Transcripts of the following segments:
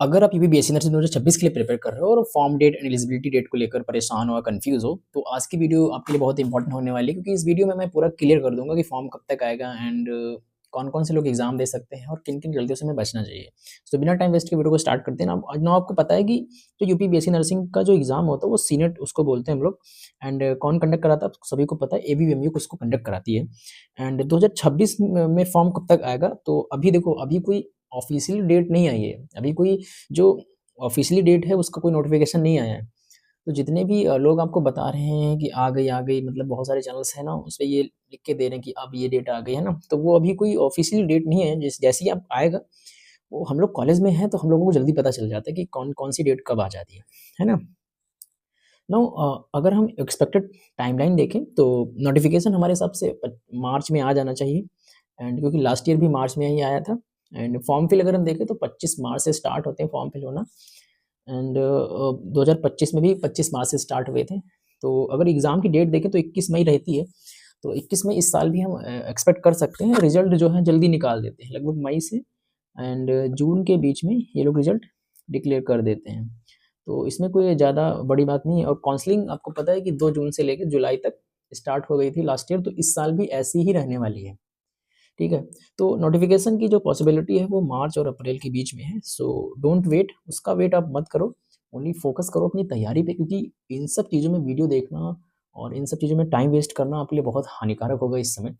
अगर आप UPPSC nursing 2026 के लिए प्रिपेयर कर रहे हो और form date and eligibility date को लेकर परेशान हो या कंफ्यूज हो, तो आज की वीडियो आपके लिए बहुत इंपॉर्टेंट होने वाली है, क्योंकि इस वीडियो में मैं पूरा क्लियर कर दूंगा कि फॉर्म कब तक आएगा एंड कौन कौन से लोग एग्जाम दे सकते हैं और किन किन गलतियों से हमें बचना चाहिए। तो बिना टाइम वेस्ट के वीडियो को स्टार्ट करते हैं ना। आज ना आपको पता है कि जो यूपीपीएससी नर्सिंग का जो एग्जाम होता है वो सीनेट उसको बोलते हैं हम लोग। एंड कौन कंडक्ट कराता है आपको सभी को पता है, एबीवीएमयू उसको कंडक्ट कराती है। एंड 2026 में फॉर्म कब तक आएगा, तो अभी देखो, अभी कोई ऑफिशियल डेट नहीं आई है, अभी कोई जो ऑफिशियली डेट है उसका कोई नोटिफिकेशन नहीं आया है। तो जितने भी लोग आपको बता रहे हैं कि आ गई, मतलब बहुत सारे चैनल्स हैं ना, उसपे ये लिख के दे रहे हैं कि अब ये डेट आ गई है ना, तो वो अभी कोई ऑफिशियल डेट नहीं है। जैसे ही अब आएगा, वो हम लोग कॉलेज में हैं तो हम लोगों को जल्दी पता चल जाता है कि कौन कौन सी डेट कब आ जाती है ना। नाउ अगर हम एक्सपेक्टेड टाइमलाइन देखें तो नोटिफिकेशन हमारे हिसाब से मार्च में आ जाना चाहिए। एंड क्योंकि लास्ट ईयर भी मार्च में ही आया था। एंड फॉर्म फिल अगर हम देखें तो 25 मार्च से स्टार्ट होते हैं फॉर्म फिल होना। एंड 2025 में भी 25 मार्च से स्टार्ट हुए थे। तो अगर एग्ज़ाम की डेट देखें तो 21 मई रहती है। तो 21 मई इस साल भी हम एक्सपेक्ट कर सकते हैं। रिजल्ट जो है जल्दी निकाल देते हैं, लगभग मई से एंड जून के बीच में ये लोग रिजल्ट डिक्लेयर कर देते हैं। तो इसमें कोई ज़्यादा बड़ी बात नहीं है। और काउंसलिंग आपको पता है कि 2 जून से लेकर जुलाई तक स्टार्ट हो गई थी लास्ट ईयर, तो इस साल भी ऐसी ही रहने वाली है। ठीक है? तो नोटिफ़िकेशन की जो पॉसिबिलिटी है वो मार्च और अप्रैल के बीच में है। सो डोंट वेट, उसका वेट आप मत करो। ओनली फ़ोकस करो अपनी तैयारी पे, क्योंकि इन सब चीज़ों में वीडियो देखना और इन सब चीज़ों में टाइम वेस्ट करना आपके लिए बहुत हानिकारक होगा इस समय।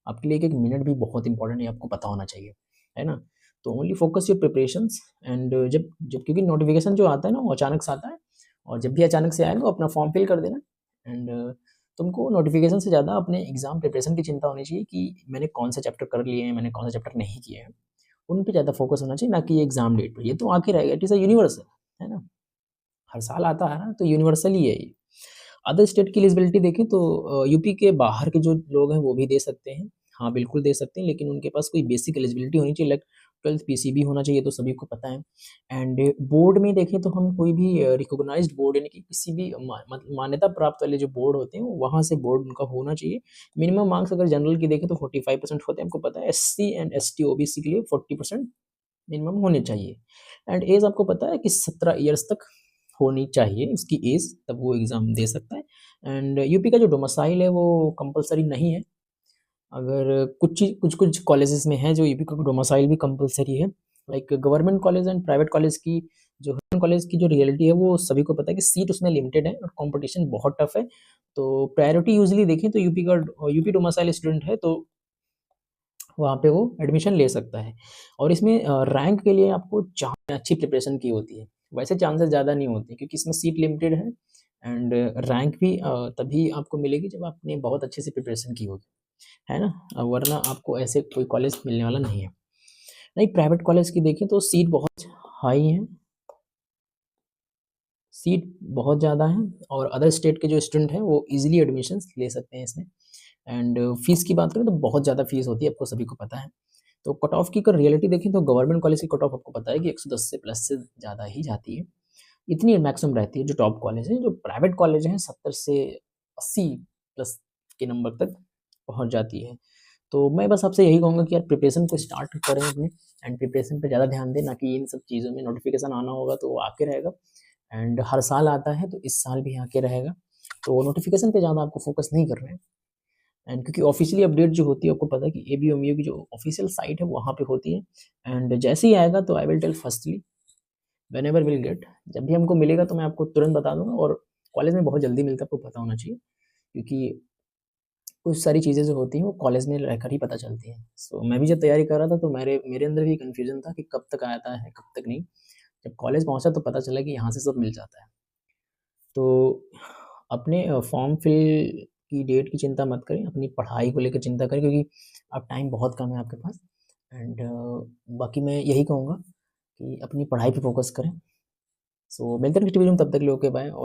आपके लिए एक-एक मिनट भी बहुत इंपॉर्टेंट है, आपको पता होना चाहिए। है ना? तो only focus your preparations. And जब जब क्योंकि नोटिफ़िकेशन जो आता है ना, वो अचानक से आता है। और जब भी अचानक से आएगा, तो अपना फॉर्म फिल कर देना। एंड तुमको नोटिफ़िकेशन से ज़्यादा अपने एग्ज़ाम प्रिपरेशन की चिंता होनी चाहिए कि मैंने कौन से चैप्टर कर लिए हैं, मैंने कौन से चैप्टर नहीं किए हैं। उन पे ज़्यादा फ़ोकस होना चाहिए, ना कि एग्ज़ाम डेट पे। ये तो आके रहेगा, इट इज़ अ यूनिवर्सल, है ना? हर साल आता है ना, तो यूनिवर्सल ही है ये। अदर स्टेट की एलिजिबिलिटी देखें तो यूपी के बाहर के जो लोग हैं वो भी दे सकते हैं। हाँ, बिल्कुल दे सकते हैं, लेकिन उनके पास कोई बेसिक एलिजिबिलिटी होनी चाहिए, लाइक 12th पीसीबी होना चाहिए, तो सभी को पता है। एंड बोर्ड में देखें तो हम कोई भी रिकॉग्नाइज्ड बोर्ड, यानी कि किसी भी मान्यता प्राप्त वाले जो बोर्ड होते हैं, वहाँ से बोर्ड उनका होना चाहिए। मिनिमम मार्क्स अगर जनरल की देखें तो 45% होते हैं, हमको पता है। एससी एंड एसटी ओबीसी के लिए 40% मिनिमम होने चाहिए। एंड एज आपको पता है कि 17 ईयर्स तक होनी चाहिए उसकी एज, तब वो एग्ज़ाम दे सकता है। एंड यूपी का जो डोमिसाइल है वो कंपल्सरी नहीं है। अगर कुछ कॉलेजेस में है जो यूपी का डोमिसाइल भी कंपल्सरी है, like government college and private college की। जो गवर्नमेंट कॉलेज की जो रियलिटी है वो सभी को पता है कि सीट उसमें लिमिटेड है और कंपटीशन बहुत टफ है। तो प्रायोरिटी यूजुअली देखें तो यूपी डोमिसाइल स्टूडेंट है तो वहाँ पे वो एडमिशन ले सकता है। और इसमें रैंक के लिए आपको अच्छी प्रिपरेशन की होती है। वैसे चांसेस ज़्यादा नहीं होते, क्योंकि इसमें सीट लिमिटेड है। एंड रैंक भी तभी आपको मिलेगी जब आपने बहुत अच्छे से प्रिपरेशन की होगी, है ना? वरना आपको ऐसे कोई कॉलेज मिलने वाला नहीं है। नहीं, प्राइवेट कॉलेज की देखें तो सीट बहुत ज़्यादा है और अदर स्टेट के जो स्टूडेंट हैं वो ईज़िली एडमिशन्स ले सकते हैं इसमें। एंड फ़ीस की बात करें तो बहुत ज़्यादा फ़ीस होती है, आपको सभी को पता है। तो कट ऑफ की अगर रियलिटी देखें तो गवर्नमेंट कॉलेज की कट ऑफ आपको पता है कि 110 से प्लस से ज़्यादा ही जाती है। इतनी मैक्सिमम रहती है जो टॉप कॉलेज हैं। जो प्राइवेट कॉलेज हैं 70 से 80 प्लस के नंबर तक पहुँच जाती है। तो मैं बस आपसे यही कहूँगा कि यार प्रिपरेशन को स्टार्ट करें अपने, एंड प्रिपरेशन पे ज़्यादा ध्यान दें, ना कि इन सब चीज़ों में। नोटिफ़िकेशन आना होगा तो वो आके रहेगा, एंड हर साल आता है तो इस साल भी आके रहेगा। तो नोटिफ़िकेशन पे ज़्यादा आपको फ़ोकस नहीं करना है। एंड क्योंकि ऑफिशियली अपडेट जो होती है आपको पता है कि एबीएमयू की जो ऑफिशियल साइट है वहाँ पे होती है। एंड जैसे ही आएगा तो I will tell firstly whenever will get. जब भी हमको मिलेगा तो मैं आपको तुरंत बता दूंगा। और कॉलेज में बहुत जल्दी मिलता है, आपको पता होना चाहिए, क्योंकि कुछ सारी चीज़ें जो होती हैं वो कॉलेज में रहकर ही पता चलती हैं। सो मैं भी जब तैयारी कर रहा था तो मेरे मेरे अंदर भी कन्फ्यूजन था कि कब तक आता है कब तक नहीं। जब कॉलेज पहुँचा तो पता चला कि यहाँ से सब मिल जाता है। तो अपने फॉर्म फिल की डेट की चिंता मत करें, अपनी पढ़ाई को लेकर चिंता करें, क्योंकि अब टाइम बहुत कम है आपके पास। एंड बाकी मैं यही कहूँगा कि अपनी पढ़ाई पे फ़ोकस करें। सो मिलते हैं नेक्स्ट वीडियो में, तब तक के लिए ओके बाय। और